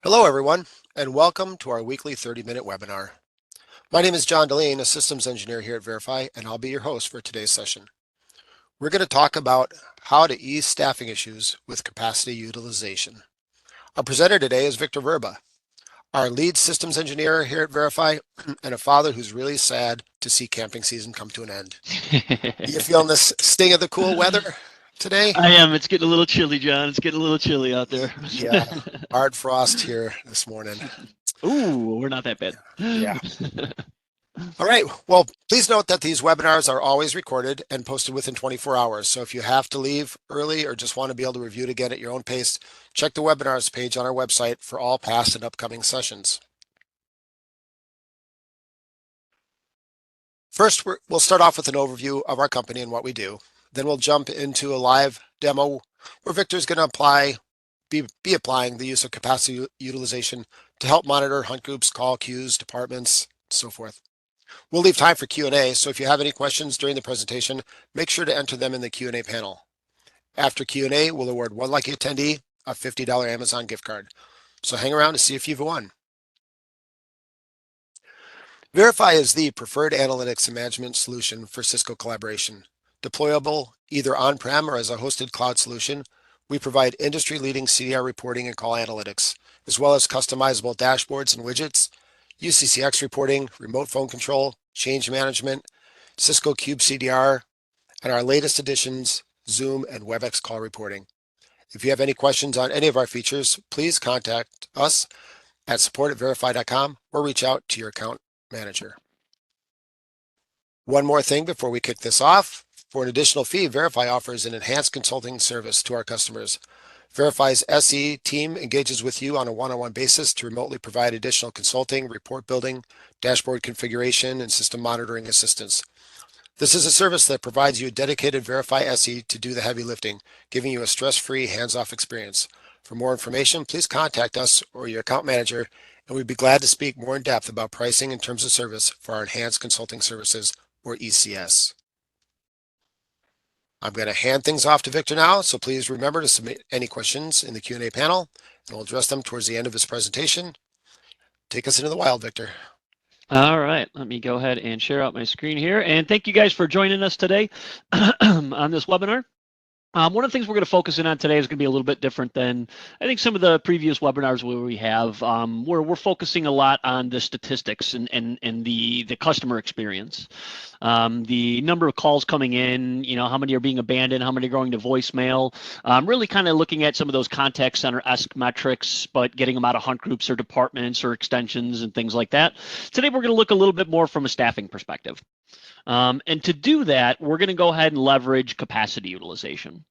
Hello, everyone, and welcome to our weekly 30-minute webinar. My name is John Deline, a systems engineer here at Verify, and I'll be your host for today's session. We're going to talk about how to ease staffing issues with capacity utilization. Our presenter today is Victor Verba, our lead systems engineer here at Verify, and a father who's really sad to see camping season come to an end. You feeling this sting of the cool weather today? I am. It's getting a little chilly, John. It's getting a little chilly out there. Yeah, hard frost here this morning. Ooh, we're not that bad. Yeah. All right. Well, please note that these webinars are always recorded and posted within 24 hours. So if you have to leave early or just want to be able to review it again at your own pace, check the webinars page on our website for all past and upcoming sessions. First, we'll start off with an overview of our company and what we do. Then we'll jump into a live demo where Victor's going to be applying the use of capacity utilization to help monitor hunt groups, call queues, departments, so forth. We'll leave time for Q&A, so if you have any questions during the presentation, make sure to enter them in the Q&A panel. After Q&A, we'll award one lucky attendee a $50 Amazon gift card. So hang around to see if you've won. Verify is the preferred analytics and management solution for Cisco collaboration. Deployable either on-prem or as a hosted cloud solution, we provide industry-leading CDR reporting and call analytics, as well as customizable dashboards and widgets, UCCX reporting, remote phone control, change management, Cisco Cube CDR, and our latest additions, Zoom and WebEx call reporting. If you have any questions on any of our features, please contact us at support@verify.com or reach out to your account manager. One more thing before we kick this off. For an additional fee, Verify offers an enhanced consulting service to our customers. Verify's SE team engages with you on a one-on-one basis to remotely provide additional consulting, report building, dashboard configuration, and system monitoring assistance. This is a service that provides you a dedicated Verify SE to do the heavy lifting, giving you a stress-free, hands-off experience. For more information, please contact us or your account manager, and we'd be glad to speak more in depth about pricing and terms of service for our Enhanced Consulting Services, or ECS. I'm going to hand things off to Victor now, so please remember to submit any questions in the Q&A panel, and we'll address them towards the end of his presentation. Take us into the wild, Victor. All right, let me go ahead and share out my screen here. And thank you guys for joining us today on this webinar. One of the things we're going to focus in on today is going to be a little bit different than I think some of the previous webinars where we have. We're focusing a lot on the statistics and the customer experience. The number of calls coming in, how many are being abandoned, how many are going to voicemail, really kind of looking at some of those contact center-esque metrics, but getting them out of hunt groups or departments or extensions and things like that. Today, we're going to look a little bit more from a staffing perspective. And to do that, we're going to go ahead and leverage capacity utilization.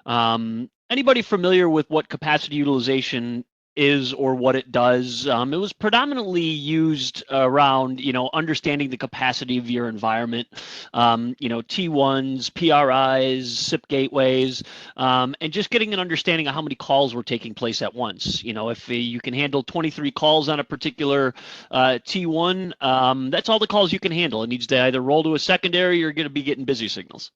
Anybody familiar with what capacity utilization is or what it does? It was predominantly used around, understanding the capacity of your environment, T1s, PRIs, SIP gateways, and just getting an understanding of how many calls were taking place at once. If you can handle 23 calls on a particular T1, that's all the calls you can handle. It needs to either roll to a secondary or you're going to be getting busy signals.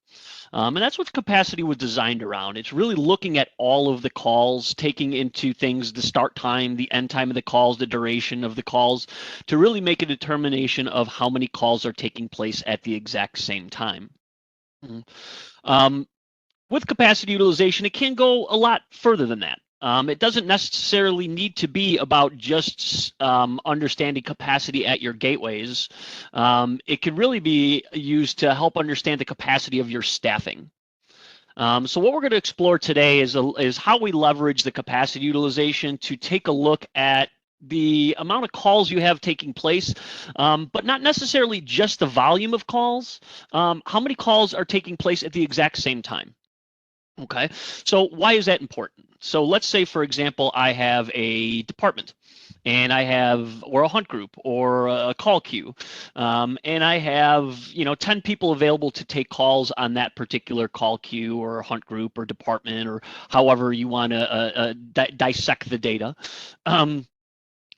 And that's what capacity was designed around. It's really looking at all of the calls, taking into things the start time, the end time of the calls, the duration of the calls, to really make a determination of how many calls are taking place at the exact same time. With capacity utilization, it can go a lot further than that. It doesn't necessarily need to be about just understanding capacity at your gateways. It can really be used to help understand the capacity of your staffing. So what we're going to explore today is how we leverage the capacity utilization to take a look at the amount of calls you have taking place, but not necessarily just the volume of calls. How many calls are taking place at the exact same time? Okay, so why is that important? So let's say, for example, I have a department and or a hunt group or a call queue, and I have 10 people available to take calls on that particular call queue or hunt group or department or however you want to dissect the data. And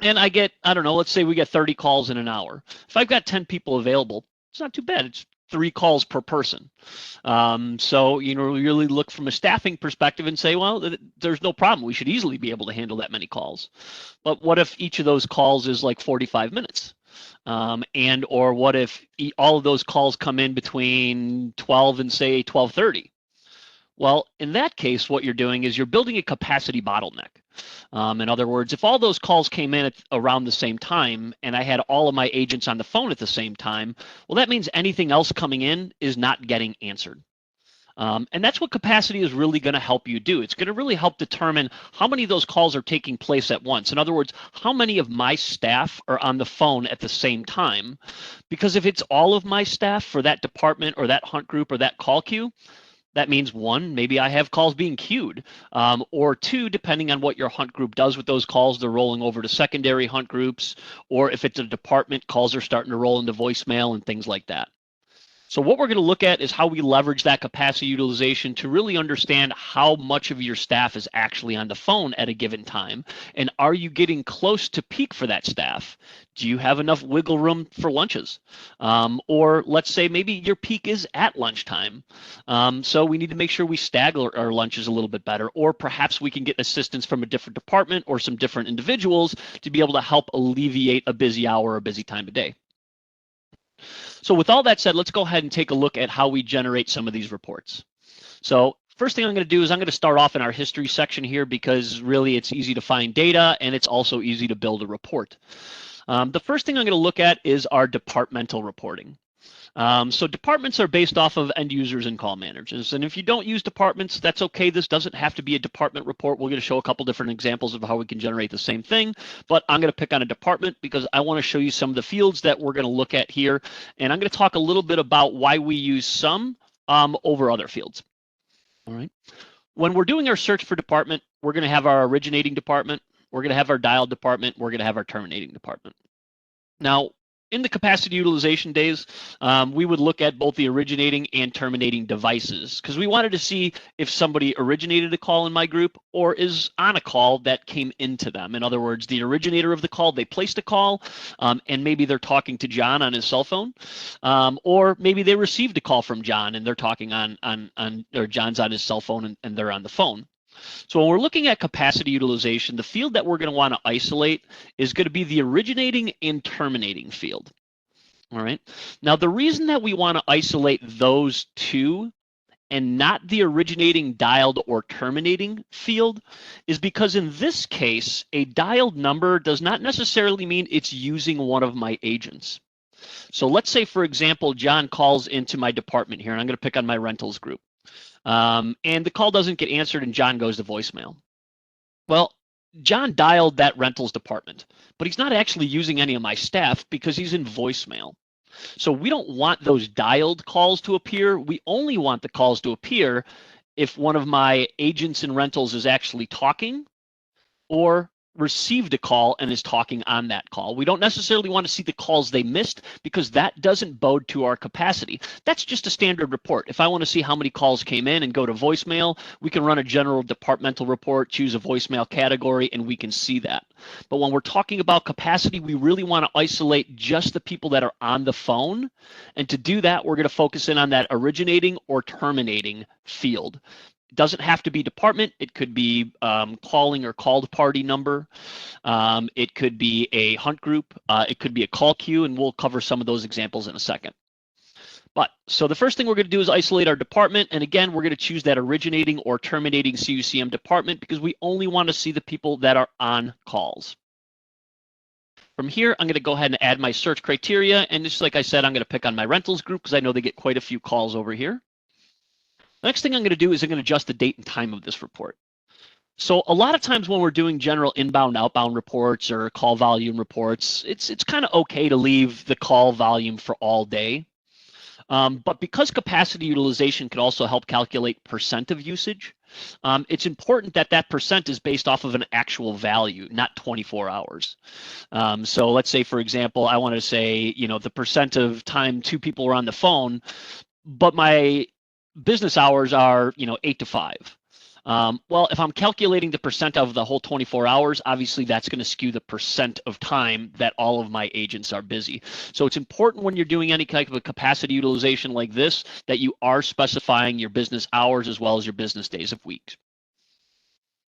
I get, I don't know, let's say we get 30 calls in an hour. If I've got 10 people available, it's not too bad. It's 3 calls per person. So, you really look from a staffing perspective and say, well, there's no problem. We should easily be able to handle that many calls. But what if each of those calls is like 45 minutes? Or what if all of those calls come in between 12 and say 12:30? Well, in that case, what you're doing is you're building a capacity bottleneck. In other words, if all those calls came in around the same time and I had all of my agents on the phone at the same time, well, that means anything else coming in is not getting answered. And that's what capacity is really going to help you do. It's going to really help determine how many of those calls are taking place at once. In other words, how many of my staff are on the phone at the same time? Because if it's all of my staff for that department or that hunt group or that call queue, that means 1, maybe I have calls being queued, or 2, depending on what your hunt group does with those calls, they're rolling over to secondary hunt groups, or if it's a department, calls are starting to roll into voicemail and things like that. So what we're going to look at is how we leverage that capacity utilization to really understand how much of your staff is actually on the phone at a given time. And are you getting close to peak for that staff? Do you have enough wiggle room for lunches? Or let's say maybe your peak is at lunchtime. So we need to make sure we stagger our lunches a little bit better, or perhaps we can get assistance from a different department or some different individuals to be able to help alleviate a busy hour or a busy time of day. So with all that said, let's go ahead and take a look at how we generate some of these reports. So first thing I'm going to do is I'm going to start off in our history section here because really it's easy to find data and it's also easy to build a report. The first thing I'm going to look at is our departmental reporting. So departments are based off of end users and call managers. And if you don't use departments, that's okay. This doesn't have to be a department report. We're going to show a couple different examples of how we can generate the same thing. But I'm going to pick on a department because I want to show you some of the fields that we're going to look at here. And I'm going to talk a little bit about why we use some over other fields. All right. When we're doing our search for department, we're going to have our originating department. We're going to have our dial department. We're going to have our terminating department. Now, in the capacity utilization days, we would look at both the originating and terminating devices because we wanted to see if somebody originated a call in my group or is on a call that came into them. In other words, the originator of the call, they placed a call and maybe they're talking to John on his cell phone, or maybe they received a call from John and they're talking or John's on his cell phone and they're on the phone. So when we're looking at capacity utilization, the field that we're going to want to isolate is going to be the originating and terminating field. All right. Now, the reason that we want to isolate those two and not the originating, dialed, or terminating field is because in this case, a dialed number does not necessarily mean it's using one of my agents. So let's say, for example, John calls into my department here, and I'm going to pick on my rentals group. And the call doesn't get answered and John goes to voicemail. Well, John dialed that rentals department, but he's not actually using any of my staff because he's in voicemail. So we don't want those dialed calls to appear. We only want the calls to appear if one of my agents in rentals is actually talking or received a call and is talking on that call. We don't necessarily want to see the calls they missed because that doesn't bode to our capacity. That's just a standard report. If I want to see how many calls came in and go to voicemail, we can run a general departmental report, choose a voicemail category, and we can see that. But when we're talking about capacity, we really want to isolate just the people that are on the phone. And to do that, we're going to focus in on that originating or terminating field. It doesn't have to be department. It could be calling or called party number. It could be a hunt group. It could be a call queue, and we'll cover some of those examples in a second. But so the first thing we're going to do is isolate our department. And again, we're going to choose that originating or terminating CUCM department because we only want to see the people that are on calls. From here, I'm going to go ahead and add my search criteria. And just like I said, I'm going to pick on my rentals group because I know they get quite a few calls over here. The next thing I'm going to do is I'm going to adjust the date and time of this report. So a lot of times when we're doing general inbound, outbound reports or call volume reports, it's kind of okay to leave the call volume for all day. But because capacity utilization can also help calculate percent of usage, it's important that that percent is based off of an actual value, not 24 hours. So let's say, for example, I want to say, the percent of time 2 people are on the phone, but my business hours are 8 to 5. Well, if I'm calculating the percent of the whole 24 hours, obviously that's going to skew the percent of time that all of my agents are busy. So it's important when you're doing any kind of a capacity utilization like this that you are specifying your business hours as well as your business days of week.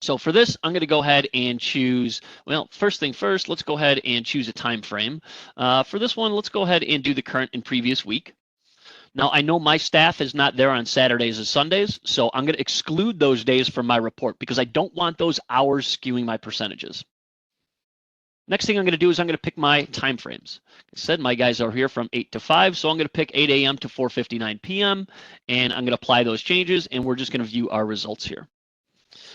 So for this, I'm going to go ahead and choose, well, first thing first, let's go ahead and choose a time frame. For this one, let's go ahead and do the current and previous week. Now, I know my staff is not there on Saturdays and Sundays, so I'm going to exclude those days from my report because I don't want those hours skewing my percentages. Next thing I'm going to do is I'm going to pick my time frames. I said my guys are here from 8 to 5, so I'm going to pick 8 a.m. to 4:59 p.m., and I'm going to apply those changes, and we're just going to view our results here.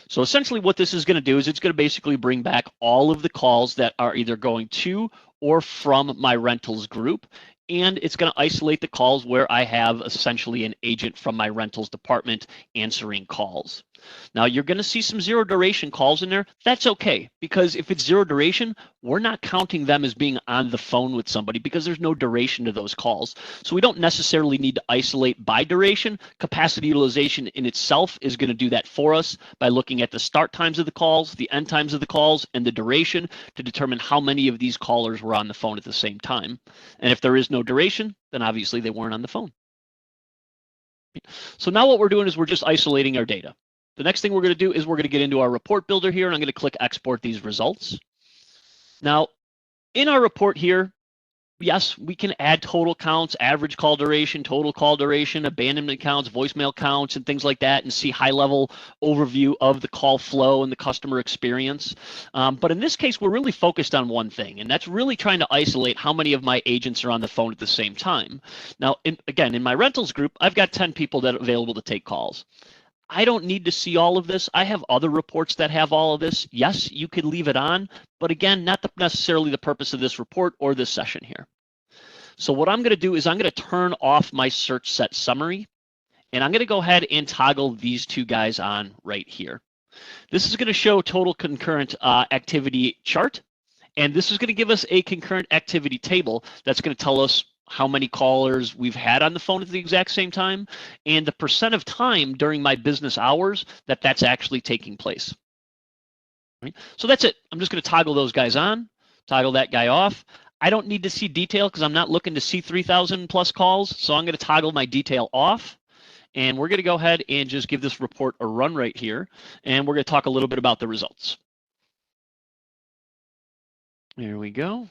So essentially what this is going to do is it's going to basically bring back all of the calls that are either going to or from my rentals group. And it's going to isolate the calls where I have essentially an agent from my rentals department answering calls. Now you're going to see some zero duration calls in there. That's okay, because if it's zero duration, we're not counting them as being on the phone with somebody because there's no duration to those calls. So we don't necessarily need to isolate by duration. Capacity utilization in itself is going to do that for us by looking at the start times of the calls, the end times of the calls, and the duration to determine how many of these callers were on the phone at the same time. And if there is no duration, then obviously they weren't on the phone. So now what we're doing is we're just isolating our data. The next thing we're going to do is we're going to get into our report builder here, and I'm going to click export these results. Now, in our report here, yes, we can add total counts, average call duration, total call duration, abandonment counts, voicemail counts, and things like that, and see high-level overview of the call flow and the customer experience. But in this case, we're really focused on one thing, and that's really trying to isolate how many of my agents are on the phone at the same time. Now, again, in my rentals group, I've got 10 people that are available to take calls. I don't need to see all of this. I have other reports that have all of this. Yes, you could leave it on, but again, not necessarily the purpose of this report or this session here. So what I'm going to do is I'm going to turn off my search set summary, and I'm going to go ahead and toggle these two guys on right here. This is going to show total concurrent activity chart, and this is going to give us a concurrent activity table that's going to tell us how many callers we've had on the phone at the exact same time, and the percent of time during my business hours that that's actually taking place. Right? So that's it. I'm just going to toggle those guys on, toggle that guy off. I don't need to see detail because I'm not looking to see 3,000 plus calls, so I'm going to toggle my detail off. And we're going to go ahead and just give this report a run right here, and we're going to talk a little bit about the results. There we go.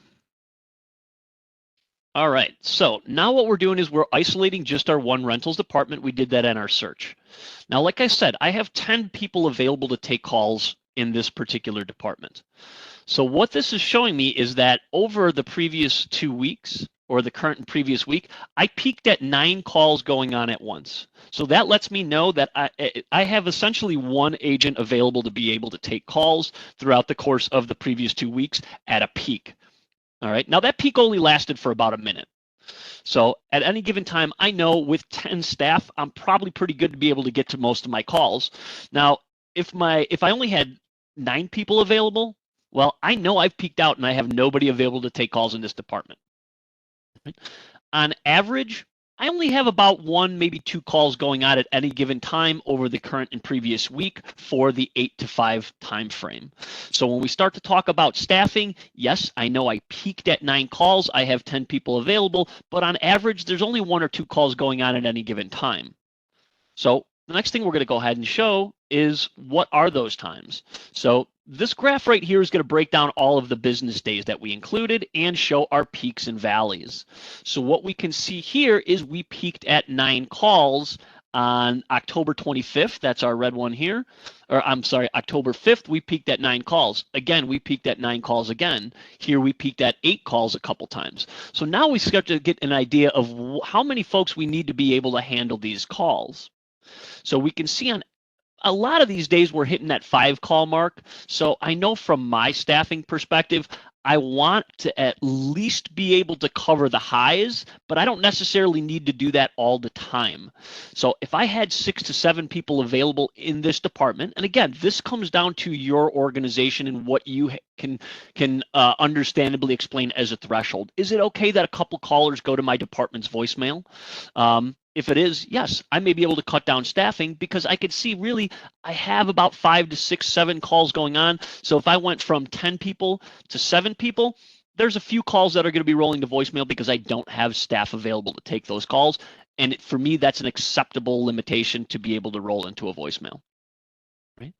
All right, so now what we're doing is we're isolating just our one rentals department. We did that in our search. Now, like I said, I have 10 people available to take calls in this particular department. So what this is showing me is that over the previous 2 weeks, or the current and previous week, I peaked at 9 calls going on at once. So that lets me know that I have essentially one agent available to be able to take calls throughout the course of the previous 2 weeks at a peak. All right, now that peak only lasted for about a minute. So at any given time, I know with 10 staff, I'm probably pretty good to be able to get to most of my calls. Now, if I only had 9 people available, well, I know I've peaked out and I have nobody available to take calls in this department. Right? On average, I only have about 1, maybe 2 calls going on at any given time over the current and previous week for the 8 to 5 time frame. So when we start to talk about staffing, yes, I know I peaked at 9 calls. I have 10 people available, but on average, there's only 1 or 2 calls going on at any given time. So the next thing we're going to go ahead and show is what are those times. So this graph right here is going to break down all of the business days that we included and show our peaks and valleys. So what we can see here is we peaked at 9 calls on October 25th. That's our red one here. Or I'm sorry, October 5th, we peaked at 9 calls. Again, we peaked at 9 calls again. Here we peaked at 8 calls a couple times. So now we start to get an idea of how many folks we need to be able to handle these calls. So we can see on a lot of these days we're hitting that 5 call mark. So I know from my staffing perspective, I want to at least be able to cover the highs, but I don't necessarily need to do that all the time. So if I had 6 to 7 people available in this department, and again, this comes down to your organization and what you can understandably explain as a threshold. Is it okay that a couple callers go to my department's voicemail? If it is, yes, I may be able to cut down staffing because I could see really I have about 5 to 6, 7 calls going on. So if I went from 10 people to 7 people, there's a few calls that are going to be rolling to voicemail because I don't have staff available to take those calls. And for me, that's an acceptable limitation to be able to roll into a voicemail. Right?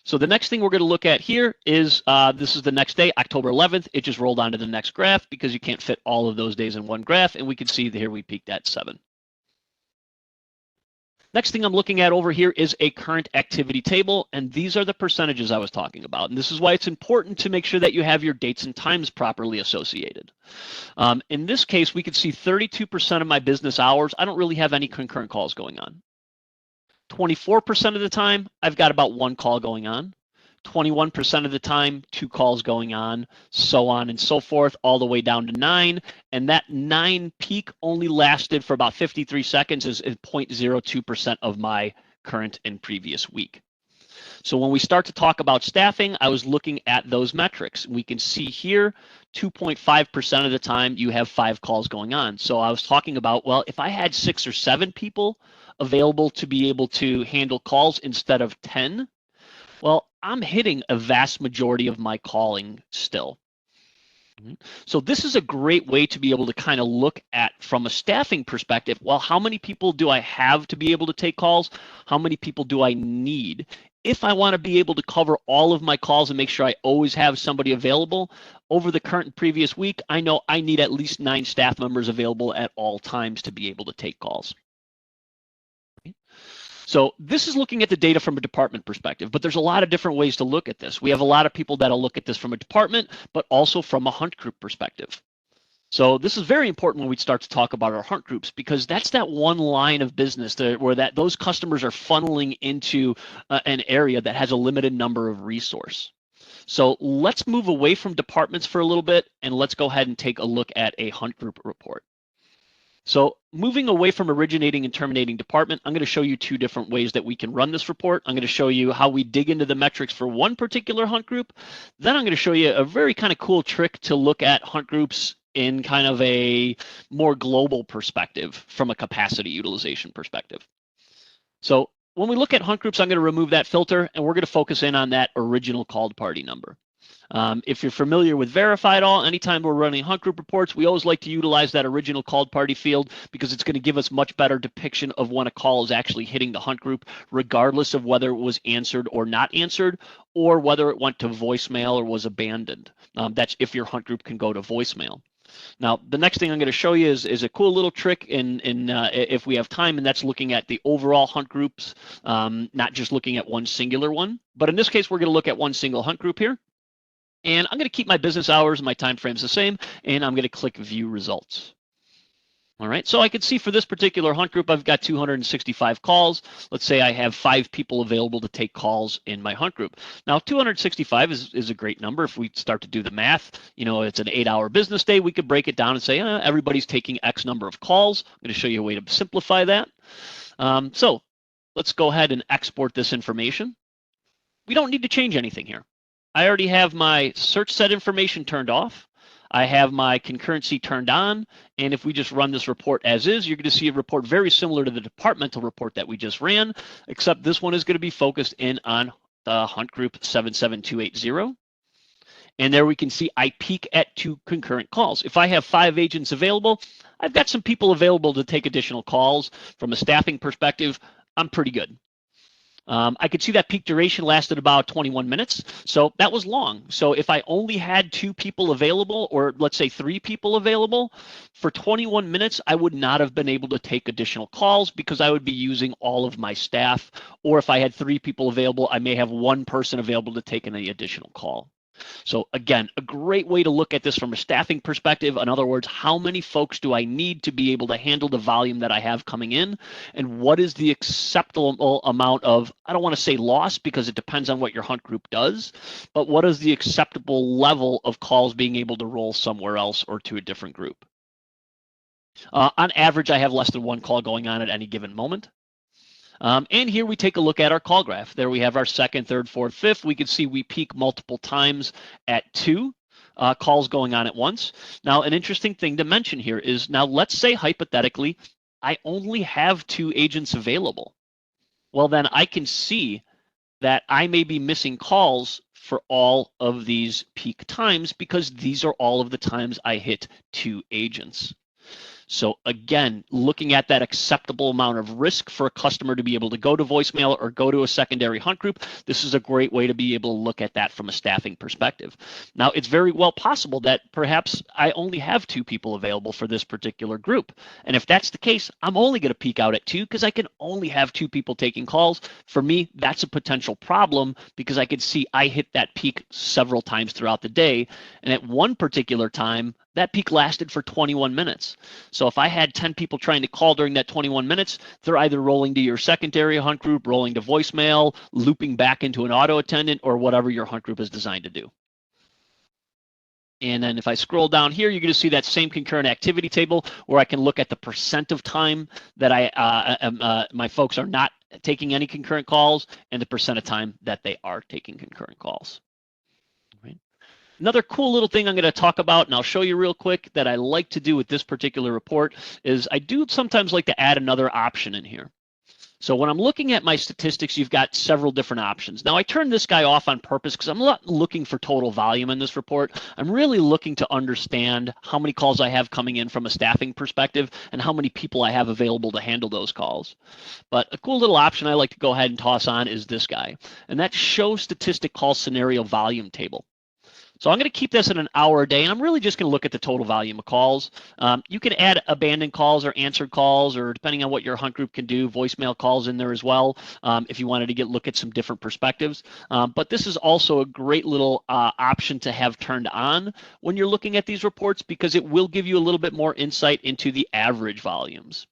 So the next thing we're going to look at here is this is the next day, October 11th. It just rolled onto the next graph because you can't fit all of those days in one graph. And we can see here we peaked at 7. Next thing I'm looking at over here is a current activity table, and these are the percentages I was talking about. And this is why it's important to make sure that you have your dates and times properly associated. In this case, we could see 32% of my business hours, I don't really have any concurrent calls going on. 24% of the time, I've got about 1 call going on. 21% of the time, 2 calls going on, so on and so forth, all the way down to 9. And that 9 peak only lasted for about 53 seconds, is 0.02% of my current and previous week. So when we start to talk about staffing, I was looking at those metrics. We can see here, 2.5% of the time you have 5 calls going on. So I was talking about, well, if I had 6 or 7 people available to be able to handle calls instead of 10, well, I'm hitting a vast majority of my calling still. So this is a great way to be able to kind of look at, from a staffing perspective, well, how many people do I have to be able to take calls? How many people do I need? If I want to be able to cover all of my calls and make sure I always have somebody available, over the current and previous week, I know I need at least 9 staff members available at all times to be able to take calls. So this is looking at the data from a department perspective, but there's a lot of different ways to look at this. We have a lot of people that'll look at this from a department, but also from a hunt group perspective. So this is very important when we start to talk about our hunt groups, because that's that one line of business where those customers are funneling into an area that has a limited number of resource. So let's move away from departments for a little bit, and let's go ahead and take a look at a hunt group report. So moving away from originating and terminating department, I'm going to show you 2 different ways that we can run this report. I'm going to show you how we dig into the metrics for one particular hunt group. Then I'm going to show you a very kind of cool trick to look at hunt groups in kind of a more global perspective from a capacity utilization perspective. So when we look at hunt groups, I'm going to remove that filter, and we're going to focus in on that original called party number. If you're familiar with Verify at all, anytime we're running hunt group reports, we always like to utilize that original called party field because it's going to give us much better depiction of when a call is actually hitting the hunt group, regardless of whether it was answered or not answered, or whether it went to voicemail or was abandoned. That's if your hunt group can go to voicemail. Now, the next thing I'm going to show you is a cool little trick if we have time, and that's looking at the overall hunt groups, not just looking at one singular one. But in this case, we're going to look at one single hunt group here. And I'm going to keep my business hours and my time frames the same, and I'm going to click View Results. All right, so I can see for this particular hunt group, I've got 265 calls. Let's say I have 5 people available to take calls in my hunt group. Now, 265 is a great number. If we start to do the math, it's an 8-hour business day. We could break it down and say everybody's taking X number of calls. I'm going to show you a way to simplify that. So let's go ahead and export this information. We don't need to change anything here. I already have my search set information turned off. I have my concurrency turned on. And if we just run this report as is, you're going to see a report very similar to the departmental report that we just ran, except this one is going to be focused in on the hunt group 77280. And there we can see I peak at 2 concurrent calls. If I have 5 agents available, I've got some people available to take additional calls. From a staffing perspective, I'm pretty good. I could see that peak duration lasted about 21 minutes. So that was long. So if I only had 2 people available, or let's say 3 people available, for 21 minutes, I would not have been able to take additional calls because I would be using all of my staff. Or if I had 3 people available, I may have 1 person available to take any additional call. So again, a great way to look at this from a staffing perspective. In other words, how many folks do I need to be able to handle the volume that I have coming in? And what is the acceptable amount of, I don't want to say loss because it depends on what your hunt group does, but what is the acceptable level of calls being able to roll somewhere else or to a different group? On average, I have less than 1 call going on at any given moment. And here we take a look at our call graph. There we have our 2nd, 3rd, 4th, 5th. We can see we peak multiple times at 2 calls going on at once. Now, an interesting thing to mention here is, now let's say hypothetically, I only have 2 agents available. Well, then I can see that I may be missing calls for all of these peak times because these are all of the times I hit 2 agents. So again, looking at that acceptable amount of risk for a customer to be able to go to voicemail or go to a secondary hunt group, this is a great way to be able to look at that from a staffing perspective. Now, it's very well possible that perhaps I only have 2 people available for this particular group. And if that's the case, I'm only going to peak out at 2 because I can only have 2 people taking calls. For me, that's a potential problem because I can see I hit that peak several times throughout the day. And at one particular time, that peak lasted for 21 minutes. So if I had 10 people trying to call during that 21 minutes, they're either rolling to your secondary hunt group, rolling to voicemail, looping back into an auto attendant, or whatever your hunt group is designed to do. And then if I scroll down here, you're going to see that same concurrent activity table where I can look at the percent of time that my folks are not taking any concurrent calls and the percent of time that they are taking concurrent calls. Right. Another cool little thing I'm going to talk about, and I'll show you real quick, that I like to do with this particular report is I do sometimes like to add another option in here. So when I'm looking at my statistics, you've got several different options. Now, I turned this guy off on purpose because I'm not looking for total volume in this report. I'm really looking to understand how many calls I have coming in from a staffing perspective and how many people I have available to handle those calls. But a cool little option I like to go ahead and toss on is this guy, and that's show statistic call scenario volume table. So I'm going to keep this at an hour a day, and I'm really just going to look at the total volume of calls. You can add abandoned calls or answered calls, or depending on what your hunt group can do, voicemail calls in there as well, if you wanted to look at some different perspectives. But this is also a great little option to have turned on when you're looking at these reports because it will give you a little bit more insight into the average volumes.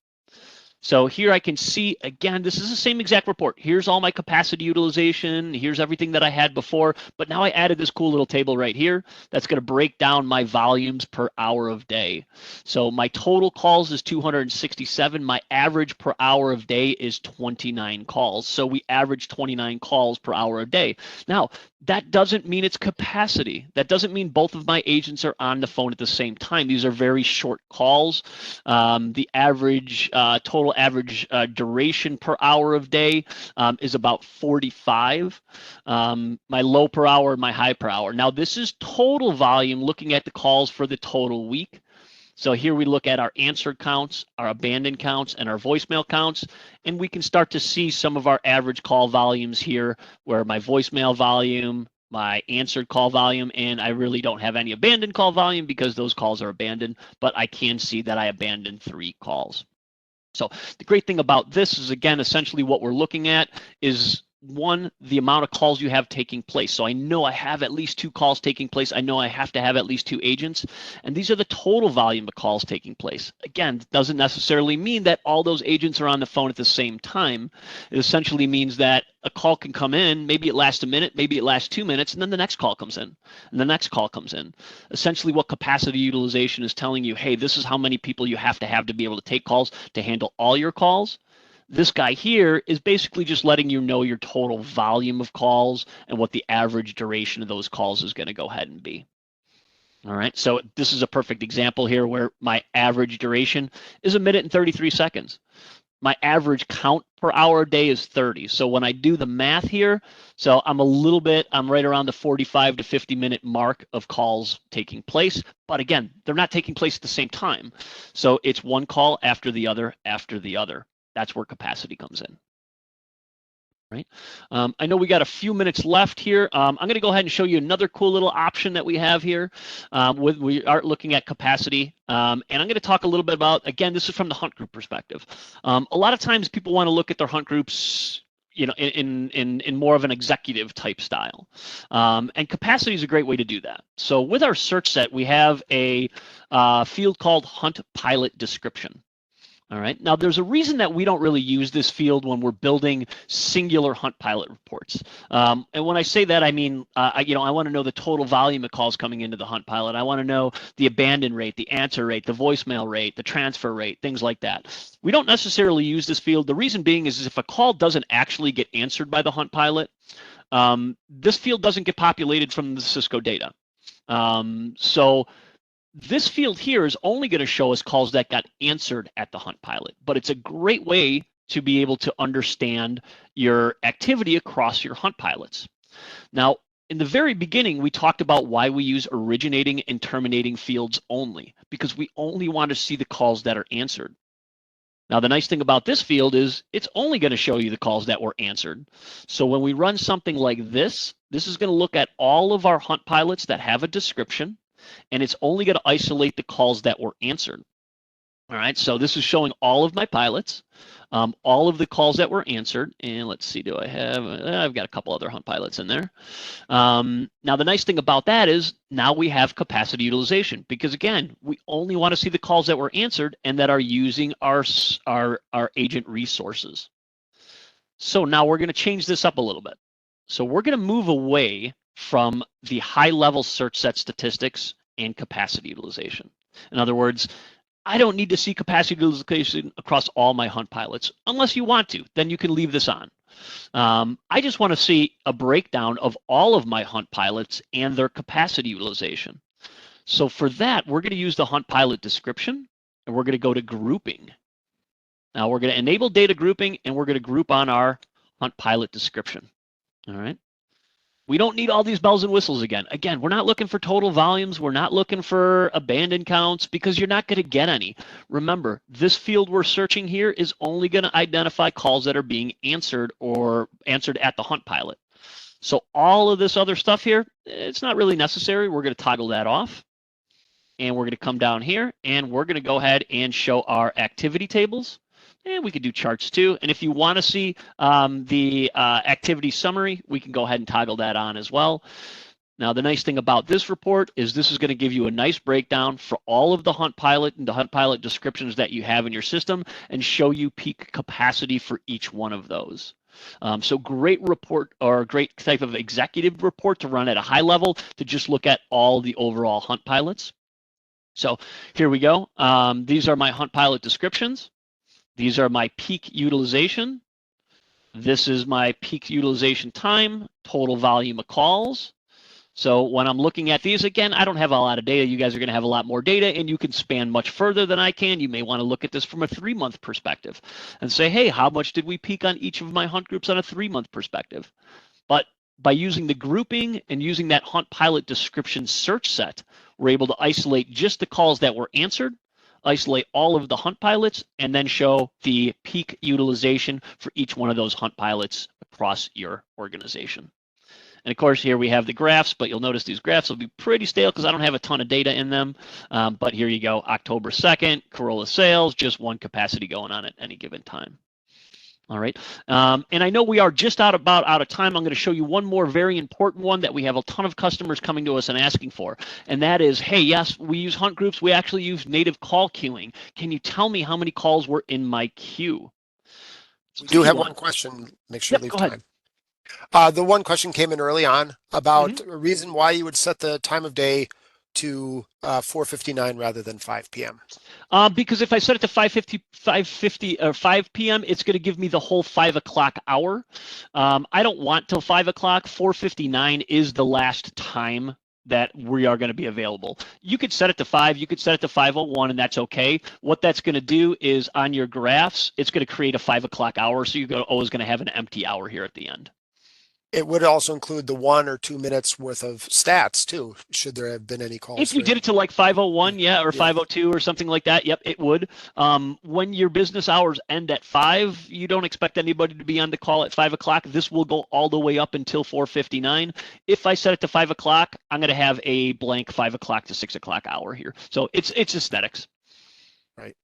So here I can see, again, this is the same exact report. Here's all my capacity utilization. Here's everything that I had before. But now I added this cool little table right here that's going to break down my volumes per hour of day. So my total calls is 267. My average per hour of day is 29 calls. So we average 29 calls per hour a day. Now, that doesn't mean it's capacity. That doesn't mean both of my agents are on the phone at the same time. These are very short calls. The average total average duration per hour of day is about 45. My low per hour, my high per hour. Now, this is total volume looking at the calls for the total week. So here we look at our answered counts, our abandoned counts, and our voicemail counts, and we can start to see some of our average call volumes here where my voicemail volume, my answered call volume, and I really don't have any abandoned call volume because those calls are abandoned, but I can see that I abandoned 3 calls. So the great thing about this is, again, essentially what we're looking at is one, the amount of calls you have taking place. So I know I have at least 2 calls taking place. I know I have to have at least 2 agents. And these are the total volume of calls taking place. Again, it doesn't necessarily mean that all those agents are on the phone at the same time. It essentially means that a call can come in, maybe it lasts a minute, maybe it lasts 2 minutes, and then the next call comes in, and the next call comes in. Essentially what capacity utilization is telling you, hey, this is how many people you have to be able to take calls to handle all your calls. This guy here is basically just letting you know your total volume of calls and what the average duration of those calls is going to go ahead and be. All right, so this is a perfect example here where my average duration is 1 minute and 33 seconds. My average count per hour a day is 30. So when I do the math here, so I'm right around the 45 to 50 minute mark of calls taking place. But again, they're not taking place at the same time. So it's one call after the other after the other. That's where capacity comes in. Right. I know we got a few minutes left here. I'm going to go ahead and show you another cool little option that we have here. We are looking at capacity, and I'm going to talk a little bit about, again, this is from the hunt group perspective. A lot of times people want to look at their hunt groups, you know, in more of an executive type style, and capacity is a great way to do that. So with our search set, we have a field called Hunt Pilot Description. All right. Now, there's a reason that we don't really use this field when we're building singular hunt pilot reports. And when I say that, I mean, I want to know the total volume of calls coming into the hunt pilot. I want to know the abandon rate, the answer rate, the voicemail rate, the transfer rate, things like that. We don't necessarily use this field. The reason being is if a call doesn't actually get answered by the hunt pilot, this field doesn't get populated from the Cisco data. So This field here is only going to show us calls that got answered at the hunt pilot, but it's a great way to be able to understand your activity across your hunt pilots. Now, in the very beginning, we talked about why we use originating and terminating fields only, because we only want to see the calls that are answered. Now, the nice thing about this field is it's only going to show you the calls that were answered. So when we run something like this is going to look at all of our hunt pilots that have a description, and it's only going to isolate the calls that were answered. All right, so this is showing all of my pilots, all of the calls that were answered. And let's see, do I have, I've got a couple other hunt pilots in there. Now, the nice thing about that is now we have capacity utilization, because again, we only want to see the calls that were answered and that are using our agent resources. So now we're going to change this up a little bit. So we're going to move away from the high-level search set statistics and capacity utilization. In other words, I don't need to see capacity utilization across all my hunt pilots. Unless you want to, then you can leave this on. I just want to see a breakdown of all of my hunt pilots and their capacity utilization. So for that, we're going to use the hunt pilot description, and we're going to go to grouping. Now we're going to enable data grouping, and we're going to group on our hunt pilot description. All right. We don't need all these bells and whistles again. Again, we're not looking for total volumes. We're not looking for abandoned counts, because you're not going to get any. Remember, this field we're searching here is only going to identify calls that are being answered or answered at the hunt pilot. So all of this other stuff here, it's not really necessary. We're going to toggle that off. And we're going to come down here, and we're going to go ahead and show our activity tables. And we could do charts too. And if you want to see the activity summary, we can go ahead and toggle that on as well. Now, the nice thing about this report is this is going to give you a nice breakdown for all of the hunt pilot and the hunt pilot descriptions that you have in your system, and show you peak capacity for each one of those. So great report, or great type of executive report to run at a high level, to just look at all the overall hunt pilots. So here we go. These are my hunt pilot descriptions. These are my peak utilization. This is my peak utilization time, total volume of calls. So when I'm looking at these, again, I don't have a lot of data. You guys are going to have a lot more data, and you can span much further than I can. You may want to look at this from a 3-month perspective and say, hey, how much did we peak on each of my hunt groups on a 3-month perspective? But by using the grouping and using that hunt pilot description search set, we're able to isolate just the calls that were answered, isolate all of the hunt pilots, and then show the peak utilization for each one of those hunt pilots across your organization. And of course, here we have the graphs, but you'll notice these graphs will be pretty stale because I don't have a ton of data in them. But here you go, October 2nd, Corolla sales, just one capacity going on at any given time. All right, and I know we are just about out of time. I'm going to show you one more very important one that we have a ton of customers coming to us and asking for, and that is, hey, yes, we use hunt groups. We actually use native call queuing. Can you tell me how many calls were in my queue? We do have one question. Make sure you leave go time. ahead. The one question came in early on about a reason why you would set the time of day to 4:59 rather than 5 p.m. Because if I set it to 5:50 or 5 p.m., it's going to give me the whole 5 o'clock hour. I don't want till 5 o'clock. 4:59 is the last time that we are going to be available. You could set it to 5, you could set it to 5:01, and that's okay. What that's going to do is on your graphs, it's going to create a 5 o'clock hour, so you're always going to have an empty hour here at the end. It would also include the 1 or 2 minutes worth of stats too, should there have been any calls. If you did it to like 5:01, yeah, or 5:02 or something like that, yep, it would. When your business hours end at 5, you don't expect anybody to be on the call at 5 o'clock. This will go all the way up until 4:59. If I set it to 5 o'clock, I'm going to have a blank 5 o'clock to 6 o'clock hour here. So it's aesthetics. Right.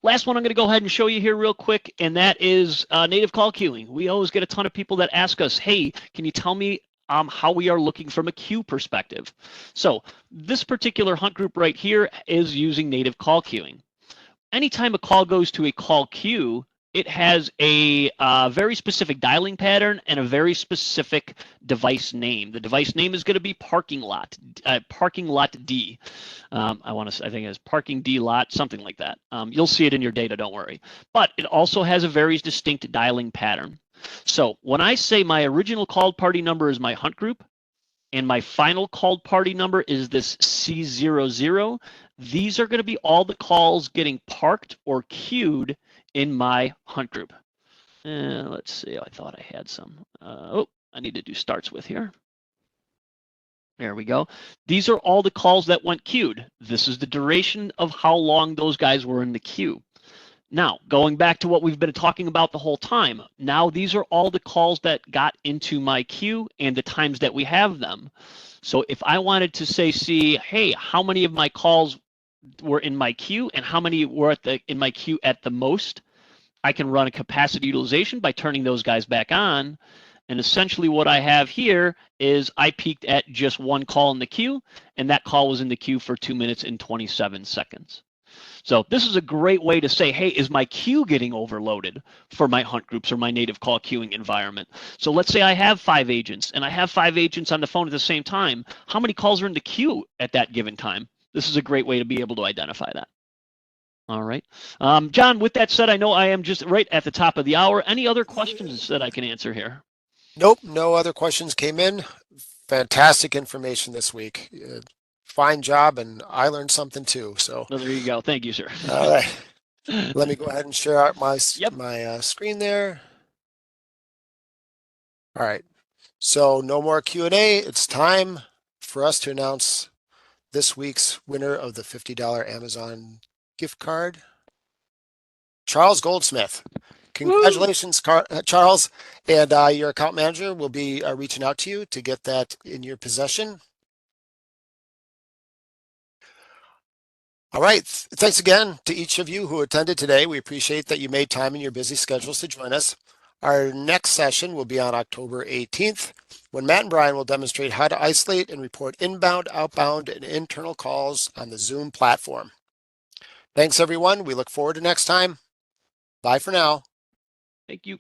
Last one I'm going to go ahead and show you here real quick, and that is native call queuing. We always get a ton of people that ask us, hey, can you tell me how we are looking from a queue perspective? So this particular hunt group right here is using native call queuing. Anytime a call goes to a call queue, it has a very specific dialing pattern and a very specific device name. The device name is going to be parking lot D. I think it's parking D lot, something like that. You'll see it in your data, don't worry. But it also has a very distinct dialing pattern. So when I say my original called party number is my hunt group, and my final called party number is this C00, these are going to be all the calls getting parked or queued in my hunt group. Let's see, I thought I had some. I need to do starts with here. There we go. These are all the calls that went queued. This is the duration of how long those guys were in the queue. Now, going back to what we've been talking about the whole time, now these are all the calls that got into my queue and the times that we have them. So if I wanted to say, see, hey, how many of my calls were in my queue and how many were in my queue at the most, I can run a capacity utilization by turning those guys back on. And essentially what I have here is I peaked at just one call in the queue, and that call was in the queue for 2 minutes and 27 seconds. So this is a great way to say, hey, is my queue getting overloaded for my hunt groups or my native call queuing environment? So let's say I have 5 agents and I have 5 agents on the phone at the same time. How many calls are in the queue at that given time? This is a great way to be able to identify that. All right. John, with that said, I know I am just right at the top of the hour. Any other questions that I can answer here? Nope, no other questions came in. Fantastic information this week. Fine job, and I learned something too. So, No, there you go. Thank you, sir. all right, let me go ahead and share out my Yep. screen there. All right, so no more Q&A. It's time for us to announce this week's winner of the $50 Amazon gift card, Charles Goldsmith. Congratulations, Charles, and your account manager will be reaching out to you to get that in your possession. All right. Thanks again to each of you who attended today. We appreciate that you made time in your busy schedules to join us. Our next session will be on October 18th, when Matt and Brian will demonstrate how to isolate and report inbound, outbound, and internal calls on the Zoom platform. Thanks, everyone. We look forward to next time. Bye for now. Thank you.